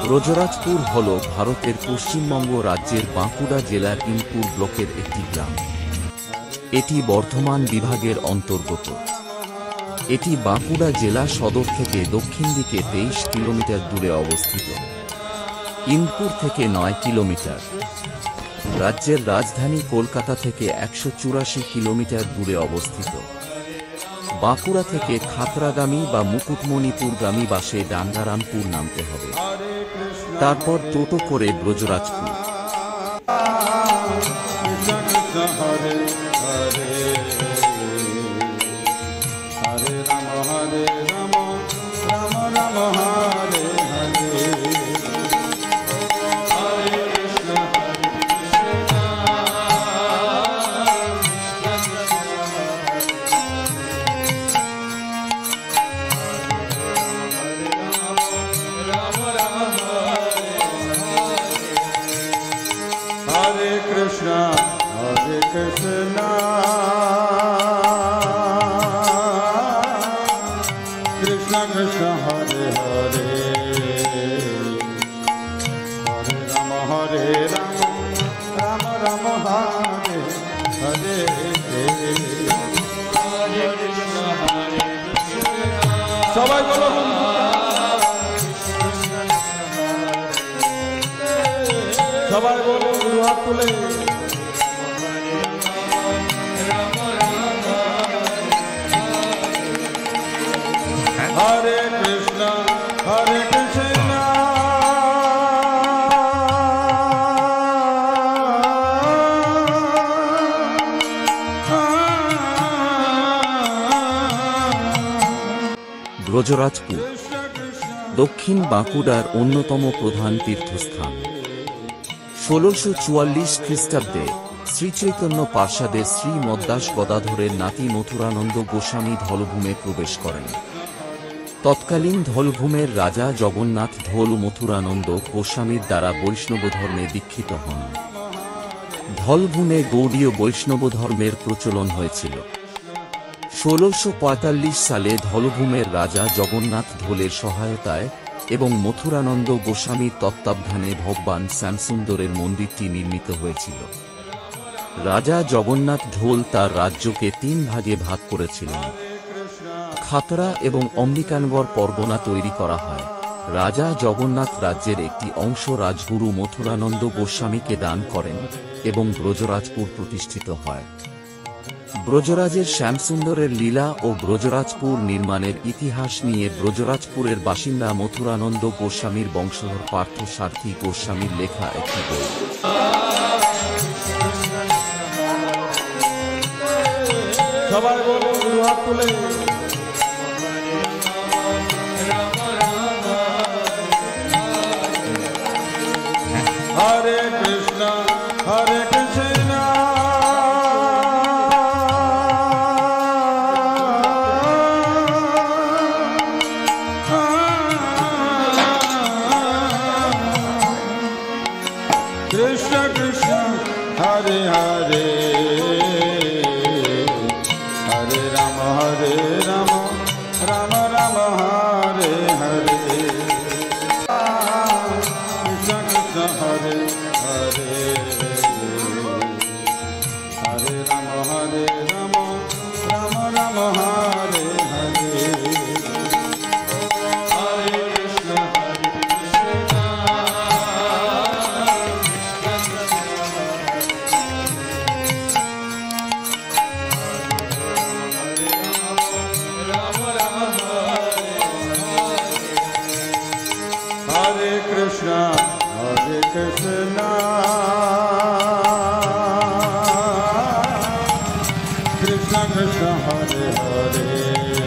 ব্রজরাজপুর হল ভারতের পশ্চিমবঙ্গ রাজ্যের বাঁকুড়া জেলার ইনপুর ব্লকের একটি গ্রাম। এটি বর্ধমান বিভাগের অন্তর্গত। এটি বাঁকুড়া জেলা সদর থেকে দক্ষিণ দিকে 23 কিলোমিটার দূরে অবস্থিত। ইনপুর থেকে 9 কিলোমিটার। রাজ্যের রাজধানী কলকাতা থেকে 184 কিলোমিটার দূরে অবস্থিত। বাঁকুড়া থেকে খাতড়াগামী বা মুকুটমণিপুরগামী বাসে ডাঙ্গারামপুর নামতে হবে, তারপর টোটো করে ব্রজরাজপুর। সবাই বলো সবাই বলো হাত তুলে হরে কৃষ্ণ হরে কৃষ্ণ ব্রজরাজপুর দক্ষিণ বাঁকুড়ার অন্যতম প্রধান তীর্থস্থান। 1644 খ্রিস্টাব্দে শ্রীচৈতন্য পার্ষদে শ্রী মদ্দাস গদাধরের নাতি মথুরানন্দ গোস্বামী ধলভূমে প্রবেশ করেন। তৎকালীন ধলভূমের রাজা জগন্নাথ ধোল মথুরানন্দ গোস্বামীর দ্বারা বৈষ্ণব ধর্মে দীক্ষিত হন। ধলভূমে গৌড়ীয় বৈষ্ণব ধর্মের প্রচলন হয়েছিল। 1645 সালে ধলভূমের রাজা জগন্নাথ ধোলের সহায়তায় এবং মথুরানন্দ গোস্বামীর তত্ত্বাবধানে ভগবান শ্যামসুন্দরের মন্দিরটি নির্মিত হয়েছিল। রাজা জগন্নাথ ধোল তার রাজ্যকে 3 ভাগে ভাগ করেছিলেন। খাতড়া এবং অম্বিকানগর পরগনা তৈরি করা হয়। রাজা জগন্নাথ রাজ্যের একটি অংশ রাজগুরু মথুরানন্দ গোস্বামীকে দান করেন এবং ব্রজরাজপুর প্রতিষ্ঠিত হয়। ব্রজরাজের শ্যামসুন্দরের লীলা ও ব্রজরাজপুর নির্মাণের ইতিহাস নিয়ে ব্রজরাজপুরের বাসিন্দা মথুরানন্দ গোস্বামীর বংশধর পার্থ সারথী গোস্বামীর লেখা একটি বই। সবাই বলো হাত তুলে হরে কৃষ্ণ হরে Krishna Krishna Krishna Hare Hare Hare Ram Ram Ram Hare Hare Krishna Krishna Hare Hare Hare Ram Ram Ram Hare Hare Krishna, Hare Krishna, Krishna Krishna, Hare Hare.